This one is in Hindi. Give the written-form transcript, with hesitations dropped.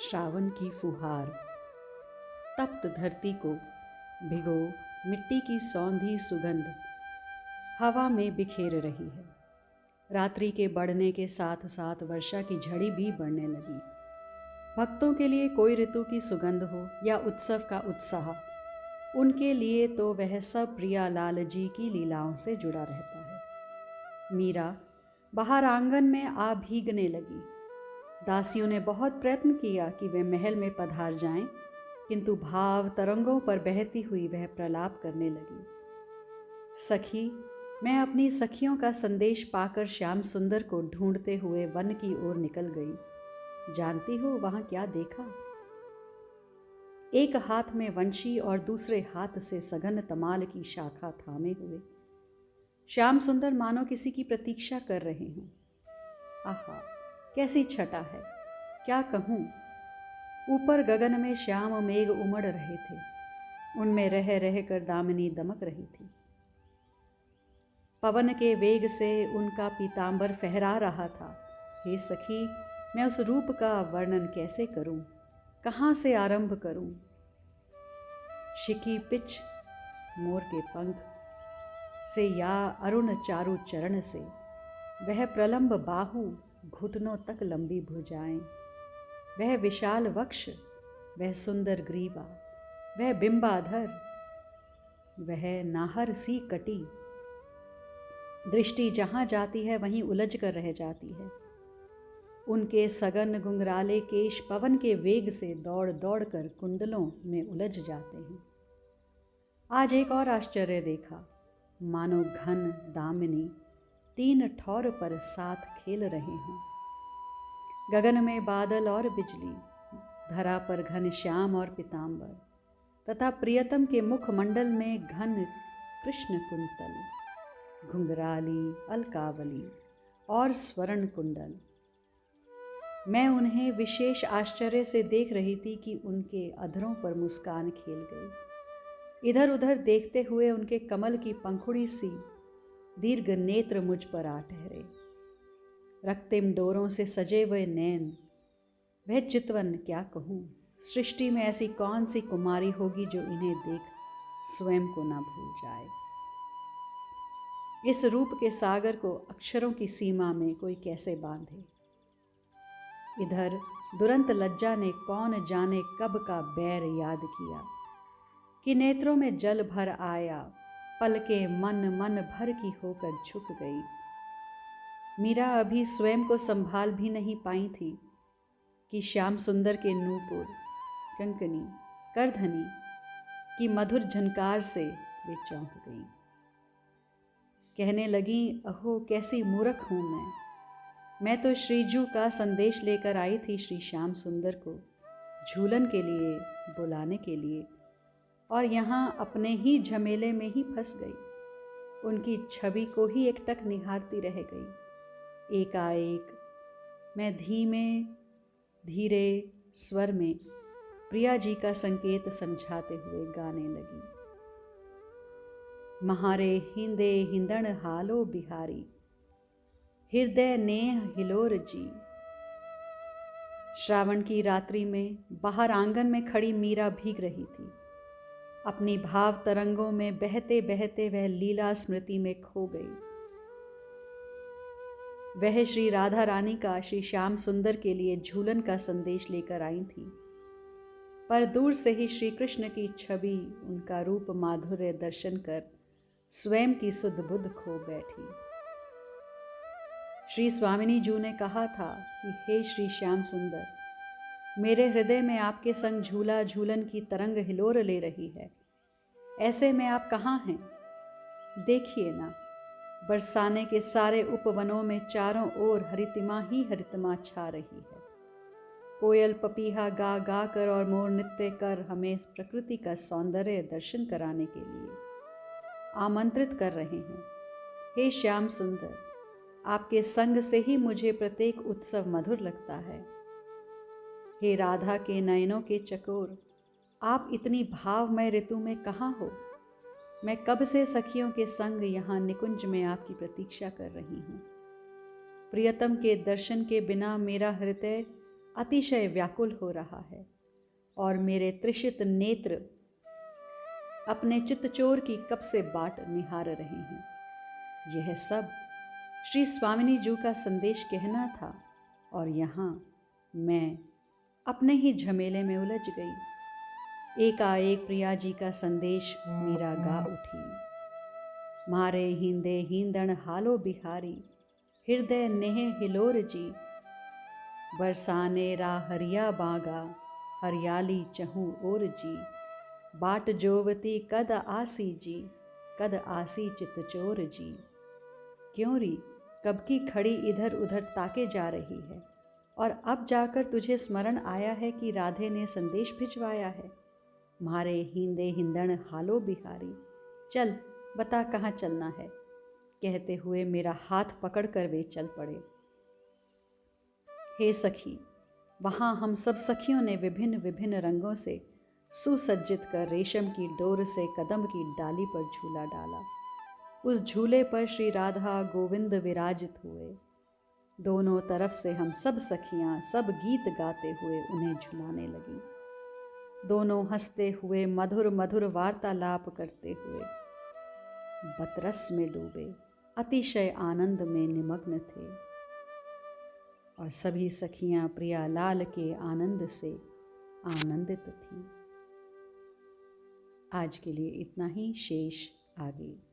श्रावण की फुहार तप्त धरती को भिगो मिट्टी की सौंधी सुगंध हवा में बिखेर रही है। रात्रि के बढ़ने के साथ साथ वर्षा की झड़ी भी बढ़ने लगी। भक्तों के लिए कोई ऋतु की सुगंध हो या उत्सव का उत्साह, उनके लिए तो वह सब प्रियालाल जी की लीलाओं से जुड़ा रहता है। मीरा बाहर आंगन में आ भीगने लगी। दासियों ने बहुत प्रयत्न किया कि वे महल में पधार जाएं, किंतु भाव तरंगों पर बहती हुई वह प्रलाप करने लगी। सखी, मैं अपनी सखियों का संदेश पाकर श्याम सुंदर को ढूंढते हुए वन की ओर निकल गई। जानती हो वहां क्या देखा? एक हाथ में वंशी और दूसरे हाथ से सघन तमाल की शाखा थामे हुए श्याम सुंदर मानो किसी की प्रतीक्षा कर रहे हों। आहा, कैसी छटा है, क्या कहूँ। ऊपर गगन में श्याम मेघ उमड़ रहे थे, उनमें रह रह कर दामिनी दमक रही थी। पवन के वेग से उनका पीतांबर फहरा रहा था। हे सखी, मैं उस रूप का वर्णन कैसे करूं, कहाँ से आरंभ करूं। शिकी पिच मोर के पंख से या अरुण चारु चरण से, वह प्रलंब बाहु घुटनों तक लंबी भुजाएं, वह विशाल वक्ष, वह सुंदर ग्रीवा, वह बिंबाधर, वह नाहर सी कटी। दृष्टि जहाँ जाती है वहीं उलझ कर रह जाती है। उनके सघन घुंघराले केश पवन के वेग से दौड़ दौड़ कर कुंडलों में उलझ जाते हैं। आज एक और आश्चर्य देखा। मानो घन दामिनी तीन ठौर पर साथ खेल रहे हों। गगन में बादल और बिजली, धरा पर घन श्याम और पीतांबर, तथा प्रियतम के मुखमंडल में घन कृष्ण कुंतल, घुंघराली अलकावली और स्वर्ण कुंडल। मैं उन्हें विशेष आश्चर्य से देख रही थी कि उनके अधरों पर मुस्कान खेल गई। इधर उधर देखते हुए उनके कमल की पंखुड़ी सी दीर्घ नेत्र मुझ पर आ ठहरे। रक्तिम डोरों से सजे हुए नैन, वह चितवन क्या कहूँ। सृष्टि में ऐसी कौन सी कुमारी होगी जो इन्हें देख स्वयं को ना भूल जाए। इस रूप के सागर को अक्षरों की सीमा में कोई कैसे बांधे। इधर दुरंत लज्जा ने कौन जाने कब का बैर याद किया कि नेत्रों में जल भर आया, पलके मन मन भर की होकर झुक गई। मीरा अभी स्वयं को संभाल भी नहीं पाई थी कि श्याम सुंदर के नूपुर, कंकनी, करधनी की मधुर झनकार से वे चौंक गईं। कहने लगी, अहो कैसी मूर्ख हूँ मैं तो श्रीजू का संदेश लेकर आई थी श्री श्याम सुंदर को झूलन के लिए बुलाने के लिए, और यहाँ अपने ही झमेले में ही फंस गई। उनकी छवि को ही एकटक निहारती रह गई। एकाएक मैं धीमे धीरे स्वर में प्रिया जी का संकेत समझाते हुए गाने लगी। महारे हिंदे हिंदण हालो बिहारी, हृदय नेह हिलोर जी। श्रावण की रात्रि में बाहर आंगन में खड़ी मीरा भीग रही थी। अपनी भाव तरंगों में बहते बहते वह लीला स्मृति में खो गई। वह श्री राधा रानी का श्री श्याम सुंदर के लिए झूलन का संदेश लेकर आई थी, पर दूर से ही श्री कृष्ण की छवि, उनका रूप माधुर्य दर्शन कर स्वयं की सुध बुध खो बैठी। श्री स्वामिनी जी ने कहा था कि हे श्री श्याम सुंदर, मेरे हृदय में आपके संग झूला झूलन की तरंग हिलोर ले रही है। ऐसे में आप कहाँ हैं? देखिए ना, बरसाने के सारे उपवनों में चारों ओर हरितिमा ही हरितिमा छा रही है। कोयल पपीहा गा गा कर और मोर नृत्य कर हमें प्रकृति का सौंदर्य दर्शन कराने के लिए आमंत्रित कर रहे हैं। हे श्याम सुंदर, आपके संग से ही मुझे प्रत्येक उत्सव मधुर लगता है। हे राधा के नयनों के चकोर, आप इतनी भावमय ऋतु में कहाँ हो? मैं कब से सखियों के संग यहाँ निकुंज में आपकी प्रतीक्षा कर रही हूँ। प्रियतम के दर्शन के बिना मेरा हृदय अतिशय व्याकुल हो रहा है और मेरे तृषित नेत्र अपने चित्तचोर की कब से बाट निहार रहे हैं। यह सब श्री स्वामिनी जी का संदेश कहना था और यहाँ मैं अपने ही झमेले में उलझ गई। एकाएक प्रिया जी का संदेश मीरा गा उठी। मारे हिंदे हिंदण हालो बिहारी, हृदय नेह हिलोर जी। बरसाने रा हरिया बागा, हरियाली चहु ओर जी। बाट जोवती कद आसी जी, कद आसी चितचोर जी। क्यों री कब की खड़ी इधर उधर ताके जा रही है और अब जाकर तुझे स्मरण आया है कि राधे ने संदेश भिजवाया है। मारे हिंदे हिंदण हालो बिहारी, चल बता कहाँ चलना है। कहते हुए मेरा हाथ पकड़कर वे चल पड़े। हे सखी, वहाँ हम सब सखियों ने विभिन्न विभिन्न रंगों से सुसज्जित कर रेशम की डोर से कदम की डाली पर झूला डाला। उस झूले पर श्री राधा गोविंद विराजित हुए। दोनों तरफ से हम सब सखियां सब गीत गाते हुए उन्हें झुलाने लगीं। दोनों हंसते हुए मधुर मधुर वार्तालाप करते हुए बतरस में डूबे अतिशय आनंद में निमग्न थे और सभी सखियां प्रियालाल के आनंद से आनंदित थीं। आज के लिए इतना ही, शेष आगे।